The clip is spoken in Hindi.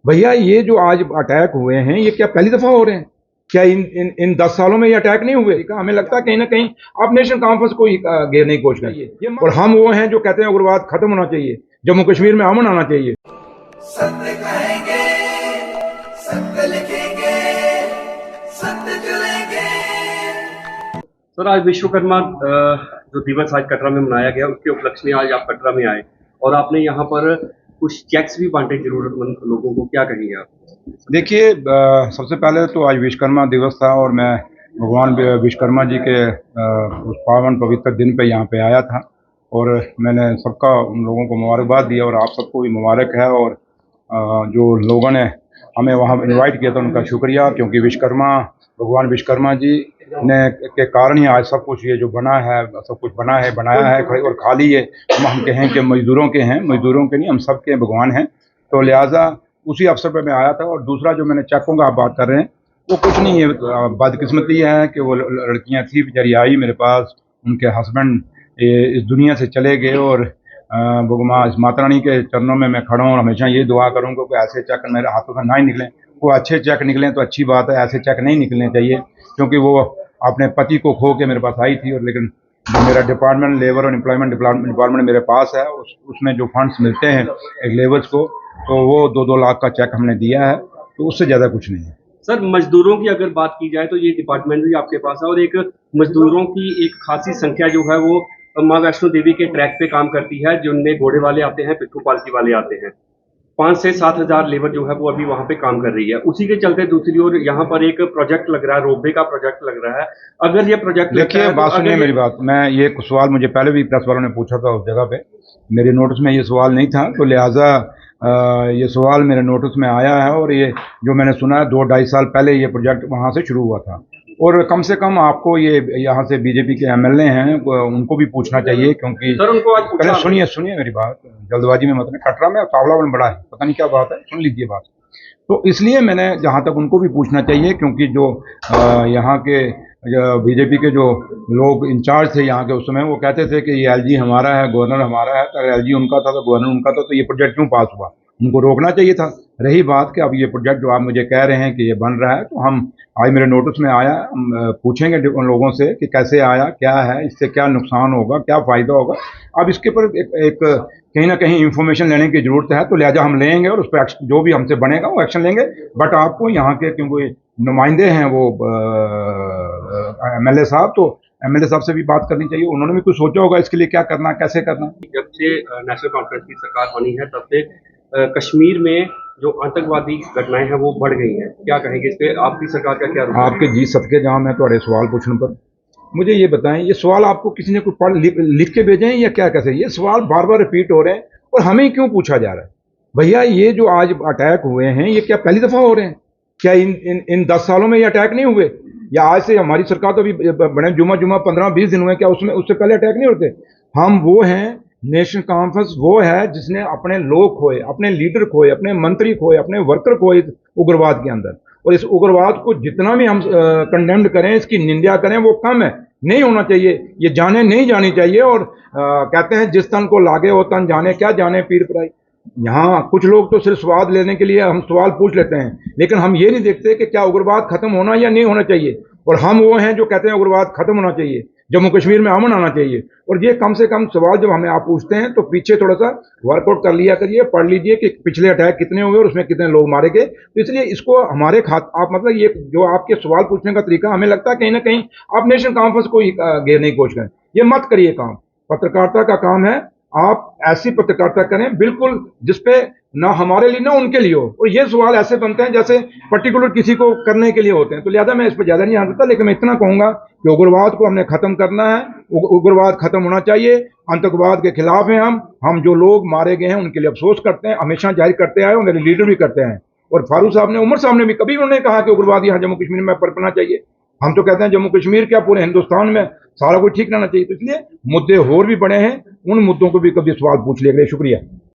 भैया ये जो आज अटैक हुए हैं ये क्या पहली दफा हो रहे हैं? क्या इन 10 सालों में ये अटैक नहीं हुए? हमें लगता है कहीं ना कहीं आप नेशनल कॉन्फ्रेंस को ही घेरने की कोशिश करिए। और हम वो हैं जो कहते हैं उग्रवाद खत्म होना चाहिए, जम्मू कश्मीर में अमन आना चाहिए। सत्य कहेंगे, सत्य लिखेंगे, सत्य चलेंगे। सर, आज विश्वकर्मा जो दिवस आज कटरा में मनाया गया, उसके उपलक्ष्य में आज आप कटरा में आए और आपने यहाँ पर कुछ चेक्स भी बांटे जरूरतमंद लोगों को, क्या कहेंगे आप? देखिए, सबसे पहले तो आज विश्वकर्मा दिवस था और मैं भगवान विश्वकर्मा जी के उस पावन पवित्र दिन पे यहाँ पे आया था और मैंने सबका उन लोगों को मुबारकबाद दिया और आप सबको भी मुबारक है। और जो लोगों ने हमें वहाँ इनवाइट किया था उनका शुक्रिया, क्योंकि भगवान विश्वकर्मा जी ने के कारण ही आज सब कुछ ये जो बना है, सब कुछ बना है, बनाया है। और खाली ये हम कहें कि मजदूरों के हैं, मजदूरों के नहीं, हम सब के भगवान हैं। तो लिहाजा उसी अवसर पर मैं आया था। और दूसरा जो मैंने चेकों का आप बात कर रहे हैं, वो कुछ नहीं है, बदकिस्मती है कि वो लड़कियां थी बेचारी आई मेरे पास, उनके हस्बैंड इस दुनिया से चले गए और माता रानी के चरणों में मैं खड़ा हूँ और हमेशा ये दुआ करूँगा कि ऐसे चेक मेरे हाथों से ना ही निकलें। वो अच्छे चेक निकलें तो अच्छी बात है, ऐसे चेक नहीं निकलने चाहिए, क्योंकि वो अपने पति को खो के मेरे पास आई थी। और लेकिन जो मेरा डिपार्टमेंट लेबर और एम्प्लॉयमेंट डिपार्टमेंट मेरे पास है, उसमें जो फंड्स मिलते हैं एक लेबर्स को, तो वो 2-2 लाख का चेक हमने दिया है, तो उससे ज़्यादा कुछ नहीं है। सर, मजदूरों की अगर बात की जाए तो ये डिपार्टमेंट भी आपके पास है और एक मजदूरों की एक खासी संख्या जो है वो माँ वैष्णो देवी के ट्रैक पे काम करती है, जिनमें घोड़े वाले आते हैं, पिट्ठू पालकी वाले आते हैं। 5 से 7 हजार लेबर जो है वो अभी वहाँ पे काम कर रही है। उसी के चलते दूसरी ओर यहाँ पर एक प्रोजेक्ट लग रहा है, रोपवे का प्रोजेक्ट लग रहा है। अगर ये प्रोजेक्ट देखिए, बात सुनिए मेरी बात, मैं ये सवाल मुझे पहले भी प्रेस वालों ने पूछा था उस जगह पे, मेरे नोटिस में ये सवाल नहीं था, तो लिहाजा ये सवाल मेरे नोटिस में आया है। और ये जो मैंने सुना है 2-2.5 साल पहले ये प्रोजेक्ट वहाँ से शुरू हुआ था। और कम से कम आपको ये यहाँ से बीजेपी के एमएलए हैं उनको भी पूछना चाहिए, क्योंकि सर उनको आज पहले सुनिए मेरी बात, जल्दबाजी में मत नहीं। कटरा में तावलावन बड़ा है, पता नहीं क्या बात है, सुन लीजिए बात। तो इसलिए मैंने जहाँ तक उनको भी पूछना चाहिए, क्योंकि जो यहाँ के बीजेपी के जो लोग इंचार्ज थे यहाँ के उस समय, वो कहते थे कि ये एलजी हमारा है, गवर्नर हमारा है। तो एलजी उनका था तो गवर्नर उनका था, तो ये प्रोजेक्ट क्यों पास हुआ? उनको रोकना चाहिए था। रही बात कि अब ये प्रोजेक्ट जो आप मुझे कह रहे हैं कि ये बन रहा है, तो हम आज मेरे नोटिस में आया, हम पूछेंगे उन लोगों से कि कैसे आया, क्या है, इससे क्या नुकसान होगा, क्या फ़ायदा होगा। अब इसके ऊपर एक कहीं ना कहीं इंफॉर्मेशन लेने की ज़रूरत है, तो लिहाजा हम लेंगे और उस पर जो भी हमसे बनेगा वो एक्शन लेंगे। बट आपको यहाँ के क्योंकि नुमाइंदे हैं वो एमएलए साहब, तो एमएलए साहब से भी बात करनी चाहिए, उन्होंने भी कुछ सोचा होगा इसके लिए क्या करना, कैसे करना। जब से नेशनल कॉन्फ्रेंस की सरकार बनी है तब से कश्मीर में जो आतंकवादी घटनाएं हैं वो बढ़ गई हैं, क्या कहेंगे इस पे? आपकी सरकार का क्या रुख है? आपके जी सदके जहाँ मैं थोड़े सवाल पूछने पर मुझे ये बताएं, ये सवाल आपको किसी ने कुछ पढ़ लिख के भेजे हैं या क्या? कैसे ये सवाल बार बार रिपीट हो रहे हैं और हमें क्यों पूछा जा रहा है? भैया ये जो आज अटैक हुए हैं ये क्या पहली दफा हो रहे हैं? क्या इन 10 सालों में ये अटैक नहीं हुए? या आज से हमारी सरकार तो अभी बड़े जुमा 15-20 दिन हुए, क्या उसमें उससे पहले अटैक नहीं होते? हम वो हैं, नेशनल कॉन्फ्रेंस वो है जिसने अपने लोग खोए, अपने लीडर खोए, अपने मंत्री खोए, अपने वर्कर खोए उग्रवाद के अंदर। और इस उग्रवाद को जितना भी हम कंडेम्ड करें, इसकी निंदा करें, वो कम है, नहीं होना चाहिए, ये जाने नहीं जानी चाहिए। और कहते हैं जिस तन को लागे वो तन जाने, क्या जाने पीर पराई। यहाँ कुछ लोग तो सिर्फ स्वाद लेने के लिए हम सवाल पूछ लेते हैं, लेकिन हम ये नहीं देखते कि क्या उग्रवाद खत्म होना या नहीं होना चाहिए। और हम वो हैं जो कहते हैं उग्रवाद खत्म होना चाहिए, जम्मू कश्मीर में अमन आना चाहिए। और ये कम से कम सवाल जब हमें आप पूछते हैं तो पीछे थोड़ा सा वर्कआउट कर लिया करिए, पढ़ लीजिए कि पिछले अटैक कितने हुए और उसमें कितने लोग मारे गए। तो इसलिए इसको हमारे आप मतलब ये जो आपके सवाल पूछने का तरीका, हमें लगता है कहीं ना कहीं आप नेशनल कॉन्फ्रेंस को ही घेरने की कोशिश करें। ये मत करिए काम। पत्रकारिता का काम है, आप ऐसी पत्रकारिता करें बिल्कुल जिसपे ना हमारे लिए ना उनके लिए हो। और ये सवाल ऐसे बनते हैं जैसे पर्टिकुलर किसी को करने के लिए होते हैं, तो लिहाजा मैं इस पर ज्यादा नहीं आना, लेकिन मैं इतना कहूंगा कि उग्रवाद को हमने खत्म करना है, उग्रवाद खत्म होना चाहिए। आतंकवाद के खिलाफ हैं हम जो लोग मारे गए हैं उनके लिए अफसोस करते हैं, हमेशा जाहिर करते आए और मेरे लीडर भी करते हैं। और फारूक साहब ने, उमर साहब ने भी कभी उन्होंने कहा कि उग्रवाद यहाँ जम्मू कश्मीर में पनपना चाहिए। हम तो कहते हैं जम्मू कश्मीर क्या पूरे हिंदुस्तान में सारा कुछ ठीक रहना चाहिए। तो इसलिए मुद्दे और भी बड़े हैं, उन मुद्दों को भी कभी सवाल पूछ लिया। शुक्रिया।